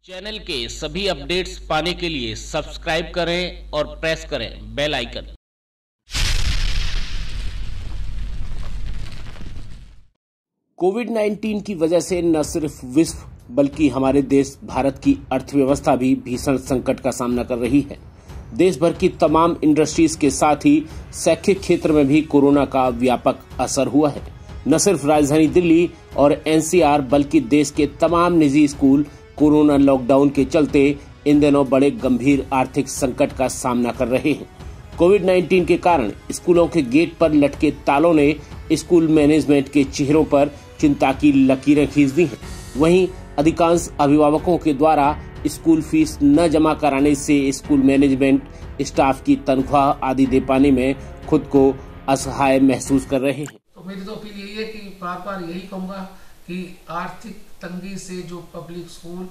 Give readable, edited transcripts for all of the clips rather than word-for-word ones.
Channel के सभी updates पाने के लिए सब्सक्राइब करें और प्रेस करें बेल आइकन। कोविड-19 की वजह से न सिर्फ विश्व बल्कि हमारे देश भारत की अर्थव्यवस्था भी भीषण संकट का सामना कर रही है। देश भर की तमाम इंडस्ट्रीज के साथ ही शैक्षिक क्षेत्र में भी कोरोना का व्यापक असर हुआ है। न सिर्फ राजधानी दिल्ली और एनसीआर बल्कि देश के तमाम निजी स्कूल कोरोना लॉकडाउन के चलते इन दिनों बड़े गंभीर आर्थिक संकट का सामना कर रहे हैं। कोविड-19 के कारण स्कूलों के गेट पर लटके तालों ने स्कूल मैनेजमेंट के चेहरों पर चिंता की लकीरें खींच दी हैं। वहीं अधिकांश अभिभावकों के द्वारा स्कूल फीस न जमा कराने से स्कूल मैनेजमेंट स्टाफ की तनख्वाह आदि दे पाने में खुद को असहाय महसूस कर रहे हैं। तो मेरी तो अपील यही है कि बार यही कहूँगा कि आर्थिक तंगी से जो पब्लिक स्कूल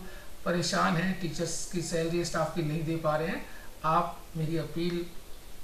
परेशान हैं, टीचर्स की सैलरी स्टाफ की नहीं दे पा रहे हैं, आप मेरी अपील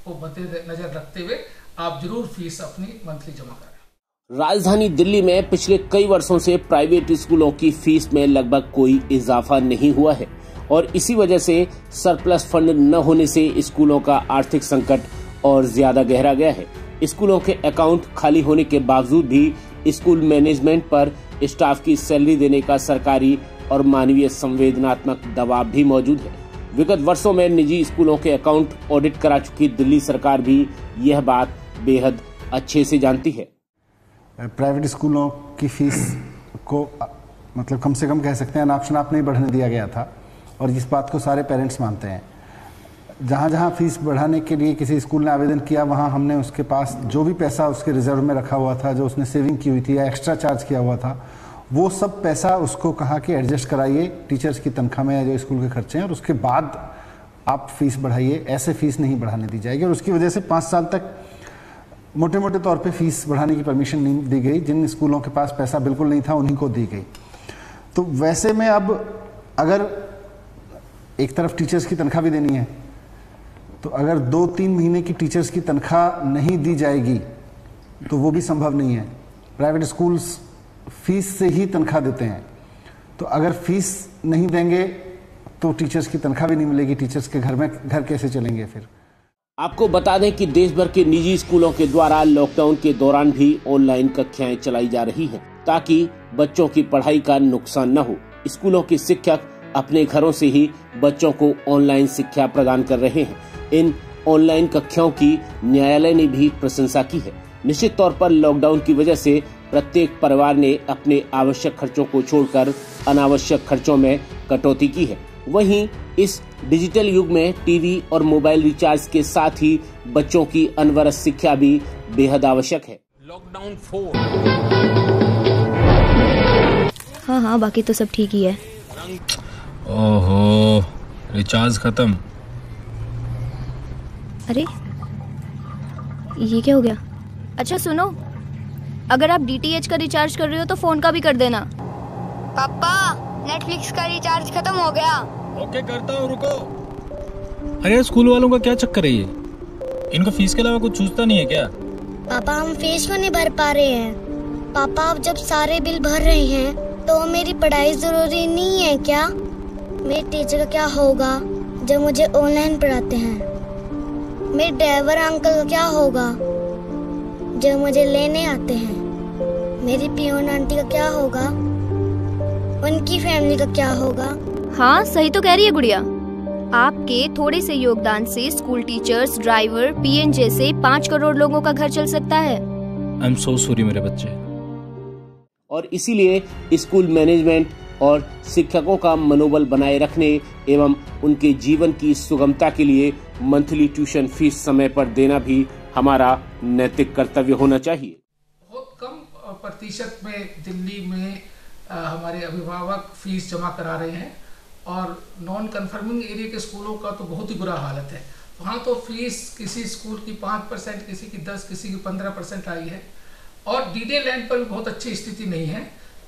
को मद्देनजर रखते हुए आप जरूर फीस अपनी मंथली जमा करें। राजधानी दिल्ली में पिछले कई वर्षों से प्राइवेट स्कूलों की फीस में लगभग कोई इजाफा नहीं हुआ है और इसी वजह से सरप्लस फंड न होने से स्कूलों का आर्थिक संकट और ज्यादा गहरा गया है। स्कूलों के अकाउंट खाली होने के बावजूद भी स्कूल मैनेजमेंट पर स्टाफ की सैलरी देने का सरकारी और मानवीय संवेदनात्मक दबाव भी मौजूद है। विगत वर्षों में निजी स्कूलों के अकाउंट ऑडिट करा चुकी दिल्ली सरकार भी यह बात बेहद अच्छे से जानती है। प्राइवेट स्कूलों की फीस को मतलब कम से कम कह सकते हैं अनाप शनाप नहीं बढ़ने दिया गया था और इस बात को सारे पेरेंट्स मानते हैं। जहाँ जहाँ फीस बढ़ाने के लिए किसी स्कूल ने आवेदन किया वहाँ हमने उसके पास जो भी पैसा उसके रिजर्व में रखा हुआ था, जो उसने सेविंग की हुई थी या एक्स्ट्रा चार्ज किया हुआ था, वो सब पैसा उसको कहा कि एडजस्ट कराइए टीचर्स की तनख्वाह में या जो स्कूल के खर्चे हैं और उसके बाद आप फीस बढ़ाइए। ऐसे फीस नहीं बढ़ाने दी जाएगी और उसकी वजह से 5 साल तक मोटे मोटे तौर पे फीस बढ़ाने की परमिशन नहीं दी गई। जिन स्कूलों के पास पैसा बिल्कुल नहीं था उन्हीं को दी गई। तो वैसे में अब अगर एक तरफ टीचर्स की तनख्वाह भी देनी है तो अगर 2-3 महीने की टीचर्स की तनख्वाह नहीं दी जाएगी तो वो भी संभव नहीं है। प्राइवेट स्कूल्स फीस से ही तनख्वाह देते हैं, तो अगर फीस नहीं देंगे तो टीचर्स की तनख्वाह भी नहीं मिलेगी। टीचर्स के घर कैसे चलेंगे फिर? आपको बता दें कि देश भर के निजी स्कूलों के द्वारा लॉकडाउन के दौरान भी ऑनलाइन कक्षाएं चलाई जा रही हैं ताकि बच्चों की पढ़ाई का नुकसान न हो। स्कूलों के शिक्षक अपने घरों से ही बच्चों को ऑनलाइन शिक्षा प्रदान कर रहे हैं। इन ऑनलाइन कक्षाओं की न्यायालय ने भी प्रशंसा की है। निश्चित तौर पर लॉकडाउन की वजह से प्रत्येक परिवार ने अपने आवश्यक खर्चों को छोड़कर अनावश्यक खर्चों में कटौती की है। वहीं इस डिजिटल युग में टीवी और मोबाइल रिचार्ज के साथ ही बच्चों की अनवरत शिक्षा भी बेहद आवश्यक है। लॉकडाउन 4 हाँ, बाकी तो सब ठीक ही है। ओहो, रिचार्ज खत्म। अरे ये क्या हो गया? अच्छा सुनो, अगर आप डीटीएच का रिचार्ज कर रहे हो तो फोन का भी कर देना। पापा, नेटफ्लिक्स का रिचार्ज खत्म हो गया। ओके, करता हूँ, रुको। अरे यार, स्कूल वालों का क्या चक्कर है ये? इनको फीस के अलावा कुछ चूसता नहीं है क्या? पापा, हम फीस क्यों नहीं भर पा रहे हैं? पापा, आप जब सारे बिल भर रहे हैं तो मेरी पढ़ाई जरूरी नहीं है क्या? मेरे टीचर का क्या होगा जब मुझे ऑनलाइन पढ़ाते हैं? मेरे ड्राइवर अंकल का क्या होगा जब मुझे लेने आते हैं? मेरी पियोन आंटी का क्या होगा? उनकी फैमिली का क्या होगा? हाँ, सही तो कह रही है गुड़िया। आपके थोड़े से योगदान से स्कूल टीचर्स, ड्राइवर, पीएन जैसे 5 करोड़ लोगों का घर चल सकता है। आई एम सो सॉरी मेरे बच्चे। और इसीलिए स्कूल मैनेजमेंट और शिक्षकों का मनोबल बनाए रखने एवं उनके जीवन की सुगमता के लिए मंथली ट्यूशन फीस समय पर देना भी हमारा नैतिक कर्तव्य होना चाहिए। बहुत कम प्रतिशत में दिल्ली में हमारे अभिभावक फीस जमा करा रहे हैं और नॉन कन्फर्मिंग एरिया के स्कूलों का तो बहुत ही बुरा हालत है। वहाँ तो फीस किसी स्कूल की 5%, किसी की 10%, किसी की 15% आई है और डीडे लैंड पर भी बहुत अच्छी स्थिति नहीं है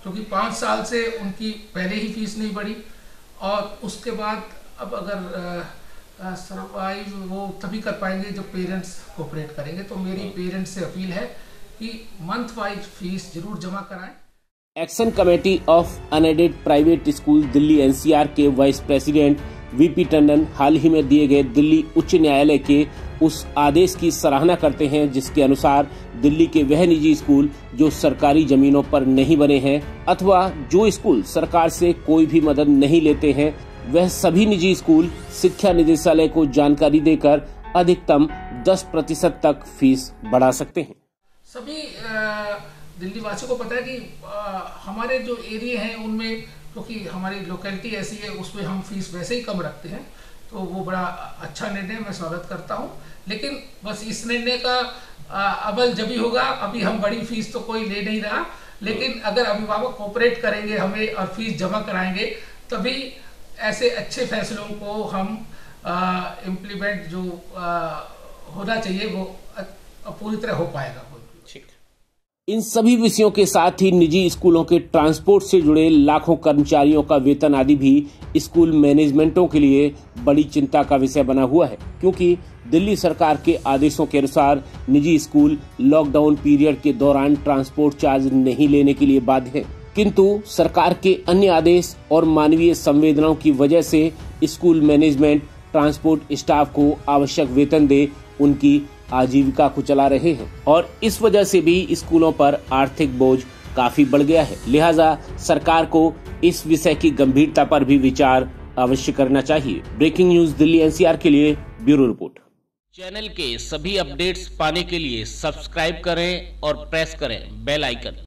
क्योंकि 5 साल से उनकी पहले ही फीस नहीं बढ़ी और उसके बाद अब अगर सरवाइव वो तभी कर पाएंगे जब पेरेंट्स कोऑपरेट करेंगे। तो मेरी पेरेंट्स से अपील है कि मंथ वाइज फीस जरूर जमा कराएं। Action committee of unaided private school Delhi NCR के वाइस प्रेसिडेंट वीपी टंडन हाल ही में दिए गए दिल्ली उच्च न्यायालय के उस आदेश की सराहना करते हैं जिसके अनुसार दिल्ली के वह निजी स्कूल जो सरकारी जमीनों पर नहीं बने हैं अथवा जो स्कूल सरकार से कोई भी मदद नहीं लेते हैं, वह सभी निजी स्कूल शिक्षा निदेशालय को जानकारी देकर अधिकतम 10% तक फीस बढ़ा सकते हैं। सभी दिल्ली वासियों को पता है कि हमारे जो एरिया हैं उनमें क्योंकि हमारी लोकेलिटी ऐसी है उसमें हम फीस वैसे ही कम रखते हैं, तो वो बड़ा अच्छा निर्णय मैं स्वागत करता हूँ। लेकिन बस इस निर्णय का अमल जब ही होगा, अभी हम बड़ी फीस तो कोई ले नहीं रहा, लेकिन अगर अभिभावक कोऑपरेट करेंगे हमें और फीस जमा कराएंगे तभी ऐसे अच्छे फैसलों को हम इम्प्लीमेंट जो होना चाहिए वो पूरी तरह हो पाएगा। इन सभी विषयों के साथ ही निजी स्कूलों के ट्रांसपोर्ट से जुड़े लाखों कर्मचारियों का वेतन आदि भी स्कूल मैनेजमेंटों के लिए बड़ी चिंता का विषय बना हुआ है, क्योंकि दिल्ली सरकार के आदेशों के अनुसार निजी स्कूल लॉकडाउन पीरियड के दौरान ट्रांसपोर्ट चार्ज नहीं लेने के लिए बाध्य है, किंतु सरकार के अन्य आदेश और मानवीय संवेदनाओं की वजह से स्कूल मैनेजमेंट ट्रांसपोर्ट स्टाफ को आवश्यक वेतन दे उनकी आजीविका को चला रहे हैं और इस वजह से भी स्कूलों पर आर्थिक बोझ काफी बढ़ गया है। लिहाजा सरकार को इस विषय की गंभीरता पर भी विचार अवश्य करना चाहिए। ब्रेकिंग न्यूज दिल्ली एनसीआर के लिए ब्यूरो रिपोर्ट। चैनल के सभी अपडेट्स पाने के लिए सब्सक्राइब करें और प्रेस करें बेल आइकन।